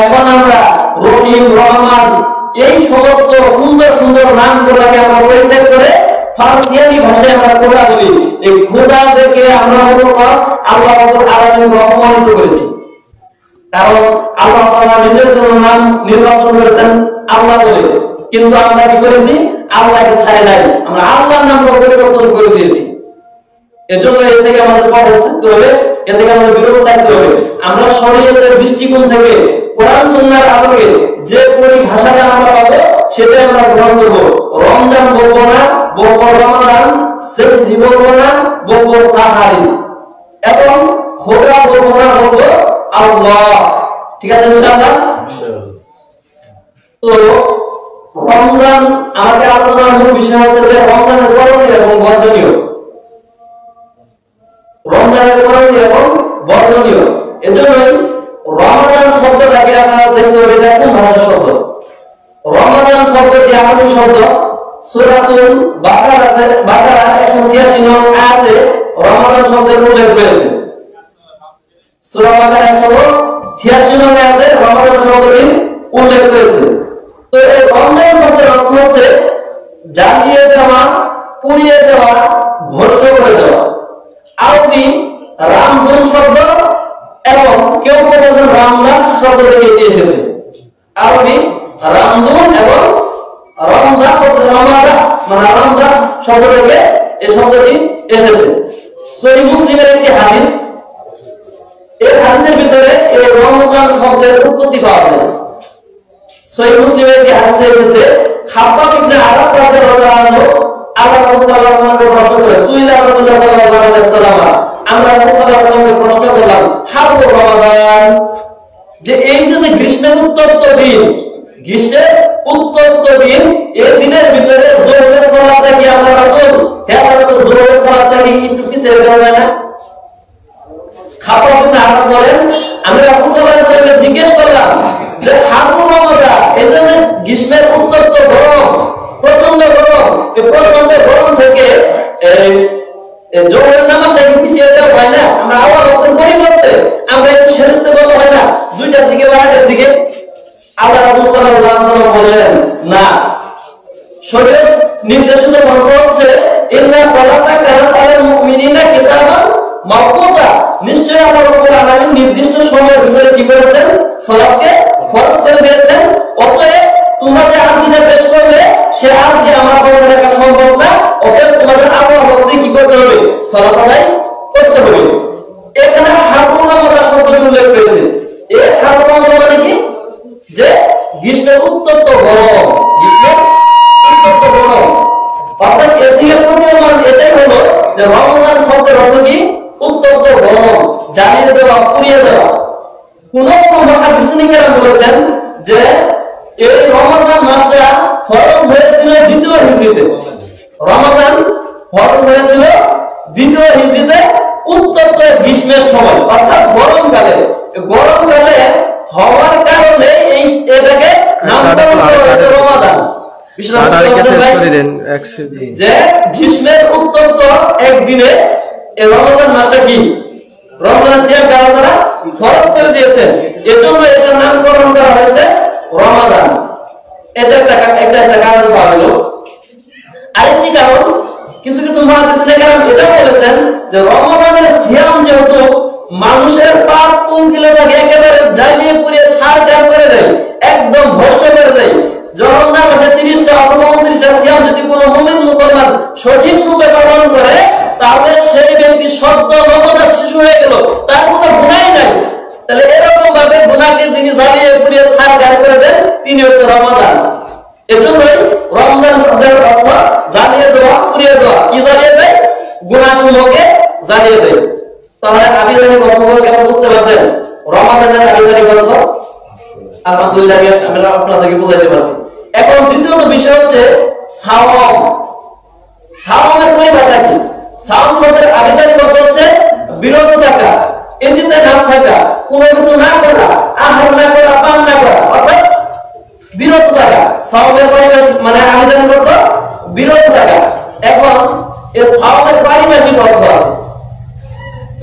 এখন আমরা রহিম, রহমান এই সমস্ত সুন্দর সুন্দর নামগুলোকে আমরা পরিত্যাগ করে ফারসিয়ানি ভাষায় আমরা খোদা বলি। এই খোদা থেকে আমরা মূলত আল্লাহ রাব্বুল আলামিনকে অপমানিত করেছি। কারণ আল্লাহ তাআলা নিজের জন্য নাম নির্বাচন করেছেন আল্লাহ বলে, কিন্তু আমরা কি করেছি? আল্লাহকে ছাড়ে নাই, আমরা আল্লাহর নামটা পরিবর্তন করে দিয়েছি। এজন্য এর থেকে আমাদের পরহেজ থাকতে হবে, এর থেকে আমাদের বিরত থাকতে হবে। আমরা শরীয়তের দৃষ্টিকোণ থেকে কোরআন সুন্নাহর আলোকে যে পরিভাষাটা আমরা পাবো সেটাই আমরা গ্রহণ করব। রমজান বলবো না, বলবো রমাদান, সেহরি বলবো না, বলবো সাহারি, এবং খোদা বলবো না, বলবো আল্লাহ। ঠিক আছে ইনশাআল্লাহ? তো রমজান আমাদের আলোচনার মূল বিষয় হচ্ছে যে রমজানের করণীয় এবং বর্জনীয়। রমজানের করণীয় এবং বর্জনীয়। এজন্যই রমাদান শব্দটাকে আপনারা দেখতে হবে এটা কোন ভাষার শব্দ। রমাদান শব্দটি আরবি শব্দ। সূরাতুল বাকারাতে 186 নং আয়াতে রমাদান শব্দের উল্লেখ রয়েছে। সূরা বাকারা 186 নং আয়াতে রমাদান শব্দটির উল্লেখ রয়েছে। তো এই রমজান শব্দের অর্থ হচ্ছে জ্বালিয়ে দেওয়া, পুড়িয়ে দেওয়া, ভস্ম করে দেওয়া। আরবি রামদুন শব্দ এবং কেউ কেউ বলেন রামদান শব্দ থেকে এটি এসেছে। আরবি রামদুন এবং রমদা রমাদা মানে রামদা শব্দ থেকে এই শব্দটি এসেছে। সহিহ মুসলিমের একটি হাদিস, এই হাদিসের ভিতরে এই রমজান শব্দের উৎপত্তি পাওয়া যায়। সহিহ মুসলিমের একটি হাদিসে এসেছে, খাব্বাব ইবনে আরাব রাদিয়াল্লাহু আনহু আল্লাহ রাসূল সাল্লাল্লাহু আলাইহি ওয়াসাল্লামকে প্রশ্ন করে, সুইলা রাসূলুল্লাহ সাল্লাল্লাহু আলাইহি ওয়াসাল্লাম, আমরা রাসূল সাল্লাল্লাহু আলাইহি ওয়াসাল্লামকে প্রশ্ন করলাম, হারু রমাদান, যে এই যে গ্রীষ্মের উত্তপ্ত দিন, গ্রীষ্মের উত্তপ্ত দিন, এই দিনের ভিতরে যোহরের সালাতটা কি আল্লাহ রাসূল, হে আল্লাহ রাসূল, যোহরের সালাতটা কি একটু পিছিয়ে দেওয়া যায় না? খাব্বাব ইবনে আরাব বলেন, আমি রাসূল সাল্লাল্লাহু আলাইহি ওয়াসাল্লামকে জিজ্ঞেস করলাম যে হারু রমাদান, এই যে গ্রীষ্মের উত্তপ্ত গরম, প্রচন্ড গরম, এই প্রচন্ড গরম থেকে জোহরের নামাজটা কি পিছিয়ে দেওয়া হয় না? আমরা আবার ওদের পরিবর্তে আমরা একটু সেরেতে বলা হয় না 2টার দিকে বা 8টার দিকে? আল্লাহ রাসূল সাল্লাল্লাহু আলাইহি ওয়াসাল্লাম বললেন, না, শরীয়ত নির্দেশিত মত হচ্ছে ইন্না সালাতা কানাত আলাল মুমিনিনা কিতাবান মাওকুতা, নিশ্চয়ই আল্লাহ রাব্বুল আলামিন নির্দিষ্ট সময়ের ভিতরে কি করেছেন? সালাতকে ফরজ করে দিয়েছেন। অতএব তোমরা যে আরজিটা পেশ করবে সে আরজি আমার পক্ষে রাখা সম্ভব না, অতএব তোমাদের আল্লাহর মধ্যে কি করতে হবে? সালাত আদায় করতে হবে। এখানে হারুন রমাদান শব্দটি উল্লেখ রয়েছে। এই হারুন রমাদান মানে কি? যে গ্রীষ্মের উত্তপ্ত গরম, গ্রীষ্মের উত্তপ্ত গরম। অর্থাৎ এর থেকে প্রতীয়মান এটাই হলো যে রমজান শব্দের অর্থ কি? উত্তপ্ত গরম, জ্বালিয়ে দেওয়া, পুড়িয়ে দেওয়া। কোন কোন মুহাদ্দিসিন কেরাম বলেছেন যে এই রমজান মাসটা ফরজ হয়েছিল 2য় হিজরিতে। রমজান ফরজ হয়েছিল 2য় হিজরিতে উত্তপ্ত গ্রীষ্মের সময়, অর্থাৎ গরমকালে। গরমকালে হওয়ার কারণে এটাকে নামকরণ করা হয়েছে রমাদান। যে গ্রীষ্মের উত্তপ্ত একদিনে এই রমজান মাসটা কি রমজানের সিয়াম কারণ তারা ফরজ করে দিয়েছেন, এজন্য এটার নামকরণ করা হয়েছে রমাদান। এটা একটা কারণ পাওয়া গেল। আরেকটি কারণ, কিছু কিছু মুহাদ্দিসিন কেরাম এটাও বলেছেন যে রমজানের সিয়াম যেহেতু মানুষের পাপ পঙ্কিলতাকে একেবারে জ্বালিয়ে পুড়িয়ে ছারখার করে দেয়, একদম ভস্ম করে দেয়। রমজান মাসে 30টা অথবা 29টা সিয়াম যদি কোনো মুমিন মুসলমান সঠিক রূপে পালন করে, তাহলে সেই ব্যক্তি সদ্য নবজাত শিশু হয়ে গেল, তার কোনো গুনাহ নাই। তাহলে এরকম ভাবে গুনাহকে যিনি জ্বালিয়ে পুড়িয়ে ছারখার করে দেন তিনি হচ্ছে রমাদান। এজন্যই রমজান শব্দের অর্থ জ্বালিয়ে দেওয়া, পুড়িয়ে দেওয়া। কি জ্বালিয়ে দেয়? গুনাহসমূহকে জ্বালিয়ে দেয়। তাহলে আবিধানিক অর্থগুলো কেমন বুঝতে পারছেন? রমাদানের আবিধানিক অর্থ আলহামদুলিল্লাহ আমরা আপনাদেরকে বুঝাইতে পারছি। এখন দ্বিতীয়ত বিষয় হচ্ছে সাওম। সাওমের পরিভাষা কি? সাওম শব্দের আবিধানিক অর্থ হচ্ছে বিরত থাকা, এজিতে না থাকা, কোনো কিছু না করা, আহার না করা, পান না করা, অর্থাৎ বিরত থাকা। সাওমের পরিভাষা মানে আবিধানিক অর্থ বিরত থাকা। এখন এই সাওমের পারিভাষিক অর্থ আছে।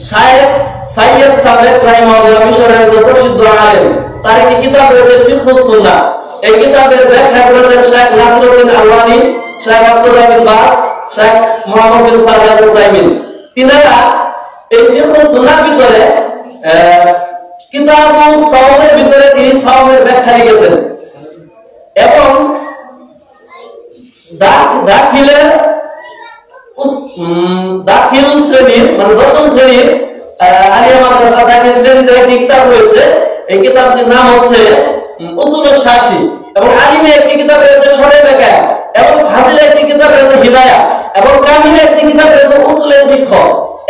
শায়েখ সাইয়্যিদ সাবেক রাহিমাহুল্লাহ, মিশরের প্রসিদ্ধ আলেম, তার আরেকটি কিতাব রয়েছে ফিকহুস সুন্নাহ। এই কিতাবের ব্যাখ্যা করেছেন শেখ নাসিরউদ্দিন আলবানী, শেখ আব্দুল্লাহ বিন বাস, শেখ মুহাম্মদ বিন সালেহ আল উসাইমিন। তিনারা এই ফিকহুস সুন্নাহর ভিতরে কিতাবুস সাওমের ভিতরে তিনি সাওমের ব্যাখ্যা লিখেছেন এবং দাখিল শ্রেণীর মানে দশম শ্রেণীর আলিয়া মাদ্রাসা দাখিল শ্রেণীতে একটি কিতাব রয়েছে। এই কিতাবটির নাম হচ্ছে উসুলুশ শাসি এবং আলিমে একটি কিতাব রয়েছে শরহ বেকা এবং ফাজিলে একটি কিতাব রয়েছে হিদায়া এবং কামিলে একটি কিতাব রয়েছে উসুলে ফিকহ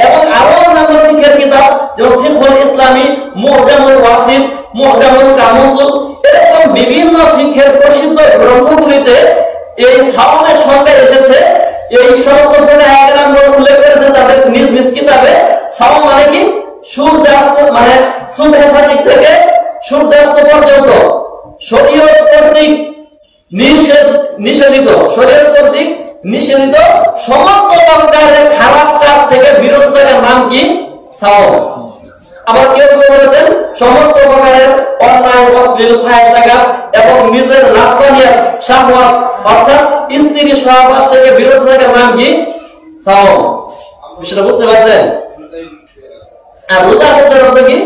এবং আরো অন্যান্য ফিকহের কিতাব যেমন ফিকহুল ইসলামী, মুআজামুল ওয়াসিফ, মুআজামুল কামুসুল, এরকম বিভিন্ন ফিকহের প্রসিদ্ধ গ্রন্থগুলিতে এই সাওমের সংজ্ঞা এসেছে। এই সমস্ত ফুকাহায়ে উল্লেখ করেছেন তাদের নিজ নিজ কিতাবে। সাওম মানে কি? সূর্যাস্ত মানে সুবহ থেকে সূর্যাস্ত পর্যন্ত শরীয়ত কর্তৃক নিষেধিত সমস্ত প্রকারের খারাপ কাজ থেকে বিরত থাকার নাম কি? সাওম। আবার কেউ কেউ বলেছেন সমস্ত প্রকারের অন্যায়, অশ্লীল, ফাহিশা কাজ এবং নিজের নাফসানিয়াত, শাহওয়াত অর্থাৎ স্ত্রী সহবাস থেকে বিরত থাকার নাম কি? সাওম। বিষয়টা বুঝতে পারছেন? আর রোজা শব্দের অর্থ কি?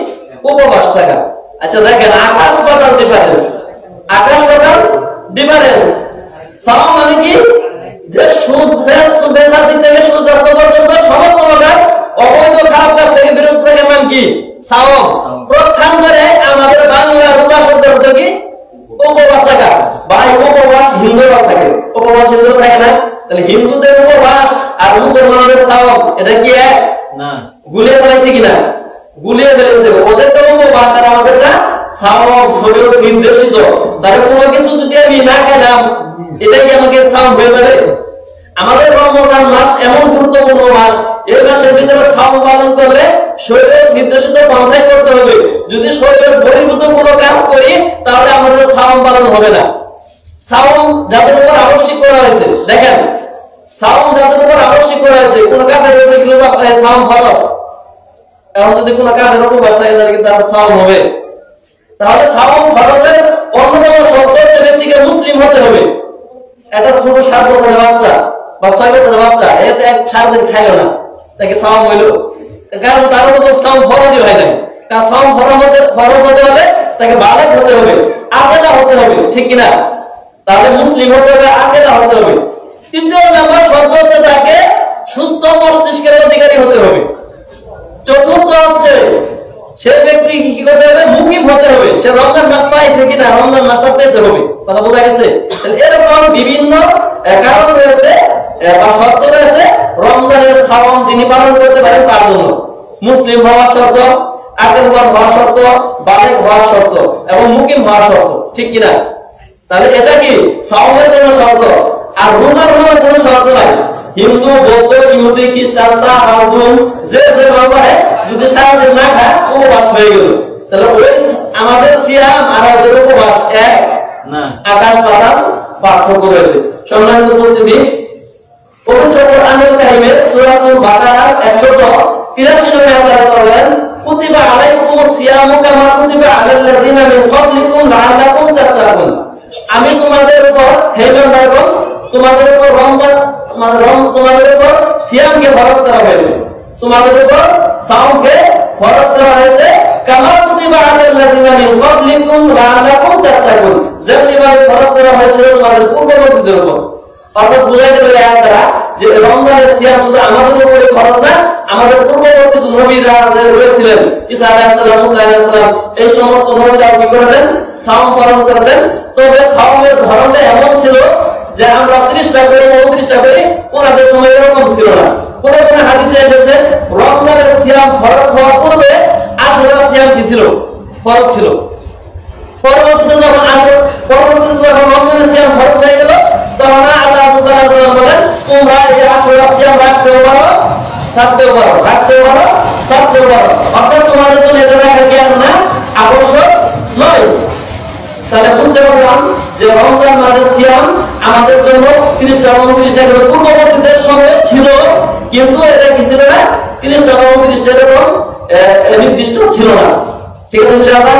উপবাস থাকা। আচ্ছা দেখেন, আকাশ পাতাল ডিফারেন্স। সাওম মানে কি? যে সুবহ থেকে সূর্যাস্ত পর্যন্ত সমস্ত প্রকার অবৈধ খারাপ কাজ থেকে বিরত থাকার নাম কি? সাওম। প্রক্ষান্তরে আমাদের বাংলা রোজা শব্দের অর্থ কি? উপবাস থাকা। ভাই উপবাস হিন্দুরা থাকে, উপবাস হিন্দুরা থাকে না? তাহলে হিন্দুদের উপবাস আর মুসলমানদের সাওম এটা কি এক না? গুলিয়ে ফেলেছে কিনা? গুলিয়ে ফেলেছে। ওদেরটা উপবাস আর আমাদেরটা সাওম, শরীয়ত নির্দেশিত। তাহলে কোনো কিছু যদি আমি না খেলাম এটাই কি আমাকে সাওম হয়ে যাবে? আমাদের রমজান মাস এমন গুরুত্বপূর্ণ মাস, এই মাসের ভিতরে সাওম পালন করলে শরীয়ত নির্দেশিত পন্থায় করতে হবে। যদি শরীয়ত বহির্ভূত কোনো কাজ করি তাহলে আমাদের সাওম পালন হবে না। সাওম যাদের উপর আবশ্যক করা হয়েছে, দেখেন সাওম যাদের উপর আবশ্যক করা হয়েছে, কোন কাজের উপর কি সাওম ফরজ। এখন যদি কোনো কাজের উপবাস থাকে তাহলে কিন্তু আর সাওম হবে। তাহলে সাওম ফরজের অন্যতম শর্ত হচ্ছে ব্যক্তিকে মুসলিম হতে হবে। একটা ছোট 7 বছরের বাচ্চা বা 6 বছরের বাচ্চা এতে 4 দিন খাইলো না, তাকে সাওম হইলো? কারণ তার উপর তো সাওম ফরজই হয় না। কারণ সাওম ফরজ হতে হলে তাকে বালেগ হতে হবে, আকেলা হতে হবে, ঠিক কিনা? তাহলে মুসলিম হতে হবে, আকেলা হতে হবে। তৃতীয় নাম্বার শর্ত হচ্ছে তাকে সুস্থ মস্তিষ্কের অধিকারী হতে হবে। চতুর্থ হচ্ছে সেই ব্যক্তি কি করতে হবে? মুকিম হতে হবে। সে রমজান মাস পাইছে কিনা, রমজান মাসটা পেতে হবে। কথা বোঝা গেছে? তাহলে এরকম বিভিন্ন কারণ রয়েছে বা শর্ত রয়েছে রমজানের সাওম যিনি পালন করতে পারেন তার জন্য। মুসলিম হওয়ার শর্ত, আকেলবান হওয়ার শর্ত, বালেগ হওয়ার শর্ত এবং মুকিম হওয়ার শর্ত, ঠিক কিনা? তাহলে এটা কি সাওমের জন্য শর্ত। আর রোজার জন্য কোনো শর্ত নাই। হিন্দু, বৌদ্ধ, ইহুদি, খ্রিস্টান, যে ব্যাপারে যদি সারাদিন না খায় উপবাস হয়ে গেল, তাহলে ওই আমাদের সিয়াম আর ওদের উপবাস এক না, আকাশ পাতাল পার্থক্য রয়েছে। সম্মানিত উপস্থিতি, পবিত্র কোরআনুল কারীমের সূরাতুল বাকারার 183 নম্বরে আল্লাহ তাআলা বলেন, কুতিবা আলাইকুমুস সিয়ামু কামা কুতিবা আলাল্লাযিনা মিন ক্বাবলিকুম লাআল্লাকুম তাত্তাকুন। আমি তোমাদের উপর হে বান্দাগণ, তোমাদের উপর রমজান তোমাদের উপর সিয়ামকে ফরজ করা হয়েছে, তোমাদের উপর সাওমকে ফরজ করা হয়েছে কামা কুতিবা আলাল্লাযিনা মিন ক্বাবলিকুম লাআল্লাকুম তাত্তাকুন, যেমনি ভাবে ফরজ করা হয়েছিল তোমাদের পূর্ববর্তীদের উপর। অর্থাৎ বুঝাইতে পারে আয়াত দ্বারা যে রমজানের সিয়াম শুধু আমাদের উপরে ফরজ না, আমাদের পূর্ববর্তী নবীরা রয়েছিলেন, ঈসা আলাইহিস সালাম, মুসা আলাইহিস সালাম, এই সমস্ত নবীরা কি করেছেন? সাওম পালন করেছেন। তবে সাওমের ধরনটা এমন ছিল যে আমরা 30টা করে 29টা করে, ওনাদের সময় এরকম ছিল না। কোন কোন হাদিসে এসেছে রমজানের সিয়াম ফরজ হওয়ার পূর্বে আশুরা সিয়াম কি ছিল? ফরজ ছিল। পরবর্তীতে যখন রমজানের সিয়াম ফরজ হয়ে গেল তখন আল্লাহ রাসূল সাল্লাল্লাহু আলাইহি ওয়াসাল্লাম বলেন, তোমরা এই আশুরা সিয়াম রাখতেও পারো, ছাড়তেও পারো, রাখতেও পারো, ছাড়তেও পারো। অর্থাৎ তোমাদের জন্য এটা রাখা জ্ঞান না, আবশ্যক নয়। তাহলে বুঝতে পারলাম যে রমজান মাসের সিয়াম আমাদের জন্য 30টা 29টা করে পূর্ববর্তীদের সঙ্গে ছিল, কিন্তু এটা কি ছিল না? 30টা 29টা এরকম নির্দিষ্ট ছিল না। ঠিক আছে ইনশাআল্লাহ।